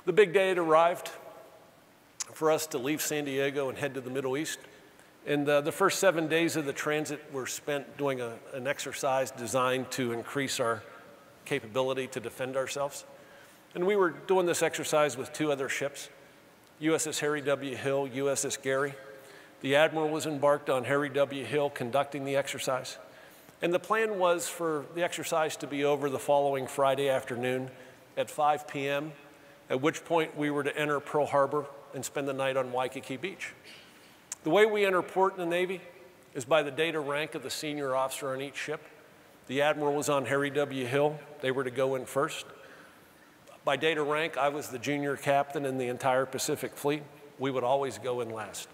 The big day had arrived for us to leave San Diego and head to the Middle East. And the first 7 days of the transit were spent doing an exercise designed to increase our capability to defend ourselves. And we were doing this exercise with 2 other ships, USS Harry W. Hill, USS Gary. The Admiral was embarked on Harry W. Hill conducting the exercise. And the plan was for the exercise to be over the following Friday afternoon at 5 p.m., at which point we were to enter Pearl Harbor and spend the night on Waikiki Beach. The way we enter port in the Navy is by the data rank of the senior officer on each ship. The Admiral was on Harry W. Hill. They were to go in first. By data rank, I was the junior captain in the entire Pacific Fleet. We would always go in last.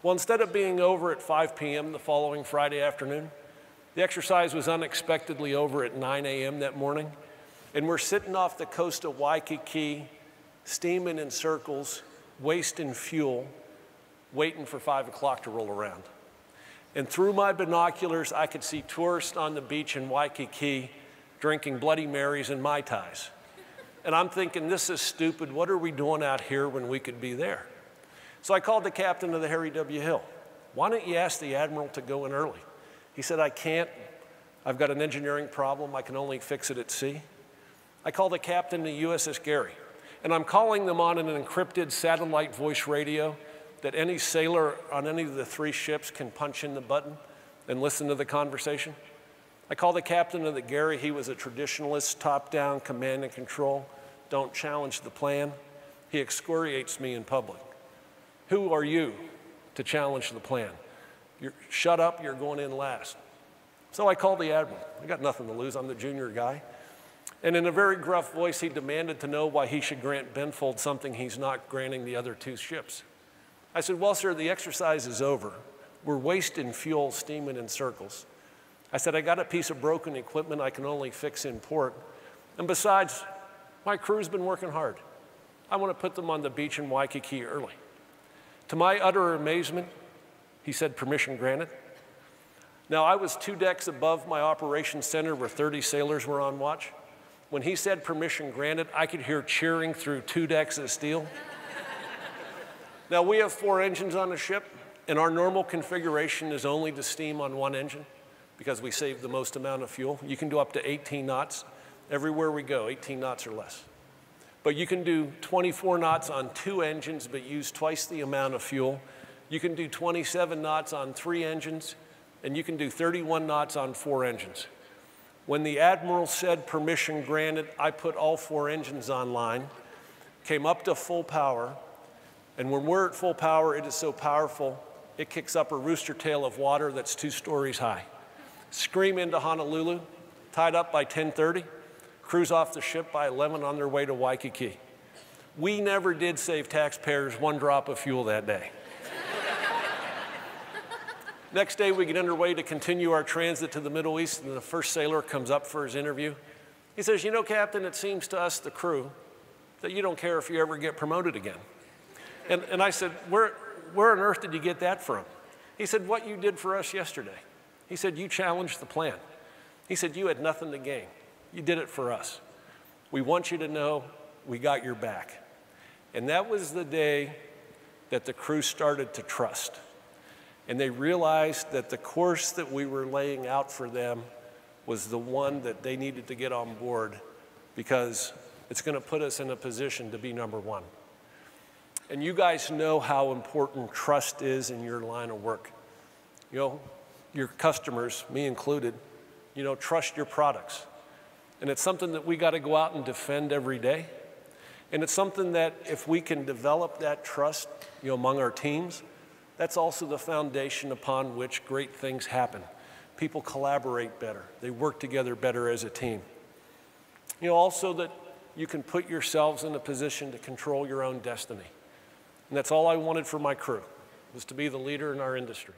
Well, instead of being over at 5 p.m. the following Friday afternoon, the exercise was unexpectedly over at 9 a.m. that morning. And we're sitting off the coast of Waikiki, steaming in circles, wasting fuel, waiting for 5 o'clock to roll around. And through my binoculars, I could see tourists on the beach in Waikiki drinking Bloody Marys and Mai Tais. And I'm thinking, this is stupid. What are we doing out here when we could be there? So I called the captain of the Harry W. Hill. Why don't you ask the Admiral to go in early? He said, I can't. I've got an engineering problem. I can only fix it at sea. I called the captain of the USS Gary, and I'm calling them on an encrypted satellite voice radio that any sailor on any of the 3 ships can punch in the button and listen to the conversation. I called the captain of the Gary. He was a traditionalist, top-down, command and control. Don't challenge the plan. He excoriates me in public. Who are you to challenge the plan? Shut up, you're going in last. So I called the Admiral. I got nothing to lose. I'm the junior guy. And in a very gruff voice, he demanded to know why he should grant Benfold something he's not granting the other 2 ships. I said, well, sir, the exercise is over. We're wasting fuel steaming in circles. I said, I got a piece of broken equipment I can only fix in port. And besides, my crew's been working hard. I want to put them on the beach in Waikiki early. To my utter amazement, he said, permission granted. Now, I was 2 decks above my operations center where 30 sailors were on watch. When he said permission granted, I could hear cheering through 2 decks of steel. Now, we have 4 engines on the ship, and our normal configuration is only to steam on 1 engine because we save the most amount of fuel. You can do up to 18 knots. Everywhere we go, 18 knots or less. But you can do 24 knots on 2 engines, but use twice the amount of fuel. You can do 27 knots on 3 engines, and you can do 31 knots on 4 engines. When the Admiral said permission granted, I put all 4 engines online, came up to full power, and when we're at full power, it is so powerful, it kicks up a rooster tail of water that's 2 stories high. Scream into Honolulu, tied up by 10:30, cruise off the ship by 11 on their way to Waikiki. We never did save taxpayers 1 drop of fuel that day. Next day, we get underway to continue our transit to the Middle East, and the first sailor comes up for his interview. He says, you know, Captain, it seems to us, the crew, that you don't care if you ever get promoted again. And I said, where on earth did you get that from? He said, what you did for us yesterday. He said, you challenged the plan. He said, you had nothing to gain. You did it for us. We want you to know we got your back. And that was the day that the crew started to trust. And they realized that the course that we were laying out for them was the one that they needed to get on board because it's going to put us in a position to be number 1. And you guys know how important trust is in your line of work. You know, your customers, me included, you know, trust your products. And it's something that we got to go out and defend every day. And it's something that if we can develop that trust, you know, among our teams, that's also the foundation upon which great things happen. People collaborate better. They work together better as a team. You know, also that you can put yourselves in a position to control your own destiny. And that's all I wanted for my crew, was to be the leader in our industry.